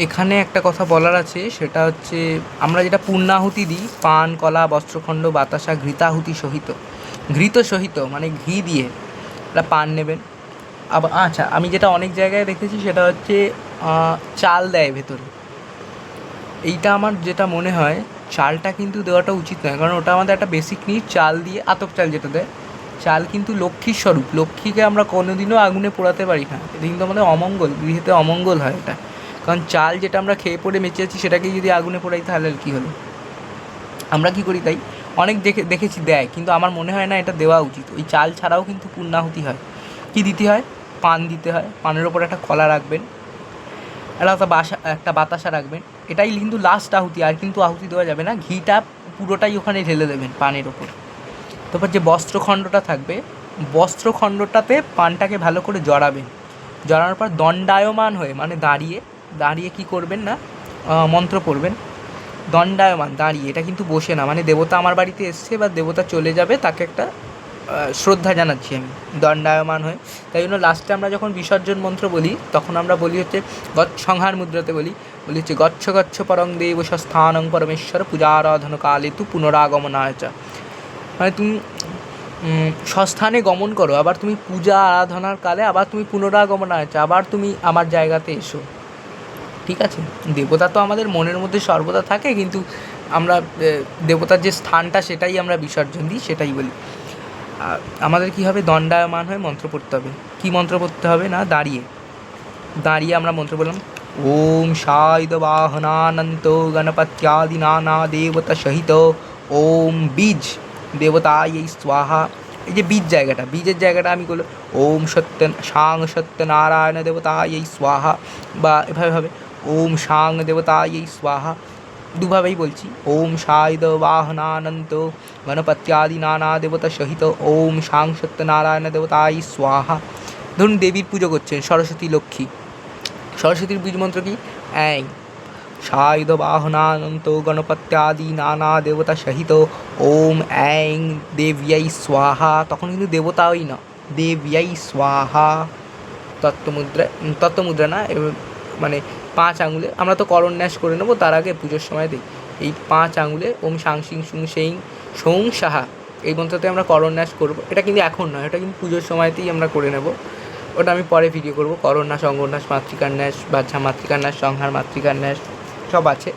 এখানে একটা কথা বলার আছে, সেটা হচ্ছে আমরা যেটা পূর্ণাহুতি দিই, পান, কলা, বস্ত্রখণ্ড, বাতাসা, ঘৃতাহুতি সহিত, ঘৃত সহিত মানে ঘি দিয়ে একটা পান নেবেন। আবার আচ্ছা, আমি যেটা অনেক জায়গায় দেখেছি সেটা হচ্ছে চাল দেয় ভেতরে। এইটা আমার যেটা মনে হয়, চালটা কিন্তু দেওয়াটা উচিত নয়, কারণ ওটা আমাদের একটা বেসিক নিড। চাল দিয়ে আতপ চাল যেটা দেয়, চাল কিন্তু লক্ষ্মীর স্বরূপ। লক্ষ্মীকে আমরা কোনোদিনও আগুনে পোড়াতে পারি না, এটা কিন্তু আমাদের অমঙ্গল, গৃহেতে অমঙ্গল হয় এটা। কারণ চাল যেটা আমরা খেয়ে পড়ে বেঁচে আছি, সেটাকে যদি আগুনে পোড়াই তাহলে আর কী হলো। আমরা কী করি তাই, অনেক দেখেছি দেয়, কিন্তু আমার মনে হয় না এটা দেওয়া উচিত। ওই চাল ছাড়াও কিন্তু পূর্ণাহুতি হয়। কী দিতে হয়? পান দিতে হয়, পানের ওপর একটা কলা রাখবেন, একটা বাতাসা রাখবেন। এটাই কিন্তু লাস্ট আহুতি, আর কিন্তু আহুতি দেওয়া যাবে না। ঘিটা পুরোটাই ওখানে ঢেলে দেবেন পানের ওপর। তারপর যে বস্ত্রখণ্ডটা থাকবে, বস্ত্রখণ্ডটাতে পানটাকে ভালো করে জড়াবেন। জড়ানোর পর দণ্ডায়মান হয়ে মানে দাঁড়িয়ে দাঁড়িয়ে কী করবেন না, মন্ত্র পড়বেন। দণ্ডায়মান দাঁড়িয়ে, এটা কিন্তু বসে না, মানে দেবতা আমার বাড়িতে এসছে বা দেবতা চলে যাবে, তাকে একটা শ্রদ্ধা জানাচ্ছি আমি দণ্ডায়মান হয়ে। তাই জন্য লাস্টে আমরা যখন বিসর্জন মন্ত্র বলি, তখন আমরা বলি হচ্ছে সংহার মুদ্রাতে বলি হচ্ছে গচ্ছ গচ্ছ পরং দেব স্থানং পরমেশ্বর পূজারাধন কালে তু পুনরাগমনায় চ। মানে তুমি স্বস্থানে গমন করো, আবার তুমি পূজা আরাধনার কালে আবার তুমি পুনরাগমনায় চ, আবার তুমি আমার জায়গাতে এসো। ঠিক আছে, দেবতা তো আমাদের মনের মধ্যে সর্বদা থাকে, কিন্তু আমরা দেবতার যে স্থানটা সেটাই আমরা বিসর্জন দিই, সেটাই বলি। আমাদের কী হবে, দণ্ডায়মান হয়ে মন্ত্র পড়তে হবে। কী মন্ত্র পড়তে হবে না, দাঁড়িয়ে দাঁড়িয়ে আমরা মন্ত্র বললাম, ওম সায়ুধ বাহনানন্ত গণপত্যাদি নানা দেবতা সহিত ওম বীজ দেবতায় স্বাহা। এই যে বীজ জায়গাটা, বীজের জায়গাটা আমি বললাম ওম সত্যনারায়ণ দেবতায় স্বাহা, বা এভাবে হবে ওম সাং দেবতায় স্বাহা। দুভাবেই বলছি, ওম সায়ুধ বাহনানন্ত গণপত্যাদি নানা দেবতা সহিত ওম সাং সত্যনারায়ণ দেবতায় স্বাহা। ধরুন দেবীর পুজো করছেন, সরস্বতী, লক্ষ্মী। সরস্বতীর বীজ মন্ত্র কি? অ্যাং সায়ুধ বাহনানন্ত গণপত্যাদি নানা দেবতা সহিত ওম অ্যাং দেব্যাই স্বাহা। তখন কিন্তু দেবতাই না, দেব্যাই স্বাহা। তত্ত্বমুদ্রা না, মানে 5 আঙুলে আমরা তো করন্যাস করে নেবো, তার আগে পুজোর সময় দিই। এই 5 আঙুলে ওম সাং সিং সুং সেই সৌং সাহা, এই মন্ত্রতে আমরা করন্যাস করবো। এটা কিন্তু এখন নয়, এটা কিন্তু পুজোর সময়তেই আমরা করে নেব। ওটা আমি পরে ভিডিও করবো। করন্যাস, অঙ্গন্যাস, মাতৃকান্যাস, বাচ্চা মাতৃকান্যাস, সংহার মাতৃকান্যাস সব আছে।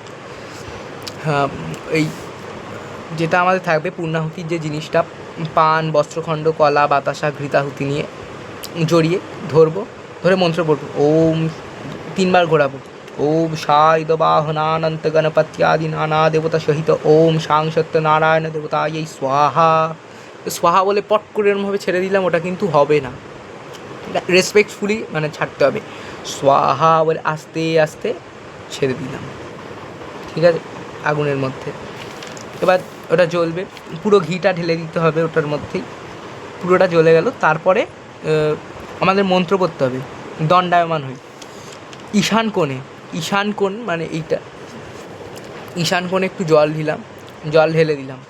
হ্যাঁ, এই যেটা আমাদের থাকবে পূর্ণাহুতির যে জিনিসটা, পান, বস্ত্রখণ্ড, কলা, বাতাসা, ঘৃতাহুতি নিয়ে জড়িয়ে ধরবো, ধরে মন্ত্র পড়বো। ওম 3 বার ঘোরাবো। ওম সায়ুধ বাহনানন্ত গণপত্যাদি নানা দেবতা সহিত ওম সাং সত্যনারায়ণ দেবতায় স্বাহা। স্বাহা বলে পট করে এরমভাবে ছেড়ে দিলাম, ওটা কিন্তু হবে না। রেসপেক্টফুলি মানে ছাড়তে হবে। স্বাহা বলে আস্তে আস্তে ছেড়ে দিলাম, ঠিক আছে, আগুনের মধ্যে। এবার ওটা জ্বলবে, পুরো ঘিটা ঢেলে দিতে হবে ওটার মধ্যেই, পুরোটা জ্বলে গেল। তারপরে আমাদের মন্ত্র করতে হবে দণ্ডায়মান হয়ে ঈশান কোণে। ঈশান কোণ মানে এইটা, ঈশান কোণে একটু জল ঢেলে দিলাম।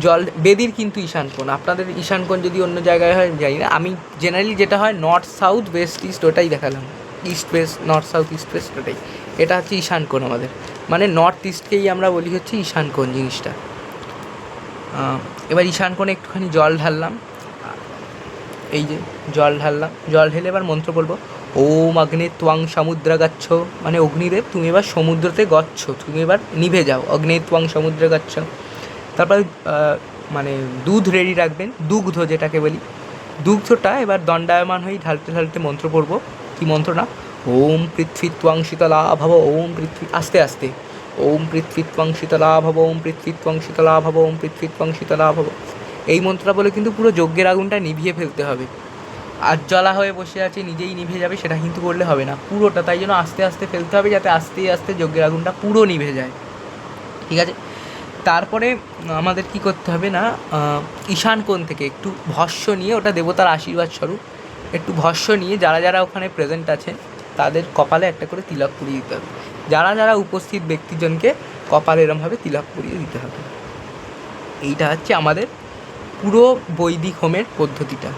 জল বেদির কিন্তু ঈশান কোণ, আপনাদের ঈশান কোণ যদি অন্য জায়গায় হয় জানি না, আমি জেনারেলি যেটা হয় নর্থ সাউথ ওয়েস্ট ইস্ট ওটাই দেখালাম। East West, north south east West ওটাই। এটা হচ্ছে ঈশান কোণ আমাদের, মানে নর্থ ইস্টকেই আমরা বলি হচ্ছে ঈশান কোণ জিনিসটা। এবার ঈশান কোণে একটুখানি জল ঢাললাম, এই যে জল ঢাললাম, জল ঢেলে এবার মন্ত্র বলবো। ওম অগ্নে ত্বং সমুদ্র গচ্ছ, মানে অগ্নিদেব তুমি এবার সমুদ্রতে গচ্ছ, তুমি এবার নিভে যাও, অগ্নে ত্বং সমুদ্র গচ্ছ। তারপর মানে দুধ রেডি রাখবেন, দুগ্ধ যেটাকে বলি, দুগ্ধটা এবার দণ্ডায়মান হয়ে ঢালতে ঢালতে মন্ত্র পড়বো। কী মন্ত্র না, ওম পৃথ্বী ত্বং শীতলা ভব, ওম পৃথ্বী, আস্তে আস্তে, ওম পৃথ্বী ত্বং শীতলা ভব, ওম পৃথ্বী ত্বং শীতলা ভব, ওম পৃথ্বী ত্বং শীতলা ভব। এই মন্ত্রটা বলে কিন্তু পুরো যজ্ঞের আগুনটা নিভিয়ে ফেলতে হবে। আর জ্বলা হয়ে বসে আছে নিজেই নিভে যাবে, সেটা কিন্তু করলে হবে না, পুরোটা। তাই জন্য আস্তে আস্তে ফেলতে হবে, যাতে আস্তে আস্তে যজ্ঞের আগুনটা পুরো নিভে যায়, ঠিক আছে। তারপরে আমাদের কি করতে হবে না, ঈশান কোণ থেকে একটু ভস্য নিয়ে, ওটা দেবতার আশীর্বাদ স্বরূপ, একটু ভস্য নিয়ে যারা যারা ওখানে প্রেজেন্ট আছেন তাদের কপালে একটা করে তিলক পরিয়ে দিতে হবে। যারা যারা উপস্থিত ব্যক্তিজনকে কপালে এরমভাবে তিলক পরিয়ে দিতে হবে। এইটা হচ্ছে আমাদের পুরো বৈদিক হোমের পদ্ধতিটা।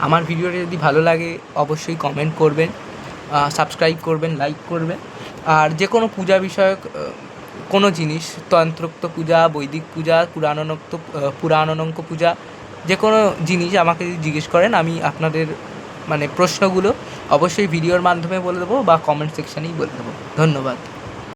আমার ভিডিওটা যদি ভালো লাগে অবশ্যই কমেন্ট করবেন, সাবস্ক্রাইব করবেন, লাইক করবেন। আর যে কোনো পূজা বিষয়ক কোনো জিনিস, তন্ত্রোক্ত পূজা, বৈদিক পূজা, পুরাণনঙ্ক পূজা, যে কোনো জিনিস আমাকে যদি জিজ্ঞেস করেন, আমি আপনাদের মানে প্রশ্নগুলো অবশ্যই ভিডিওর মাধ্যমে বলে দেবো বা কমেন্ট সেকশানেই বলে দেবো। ধন্যবাদ।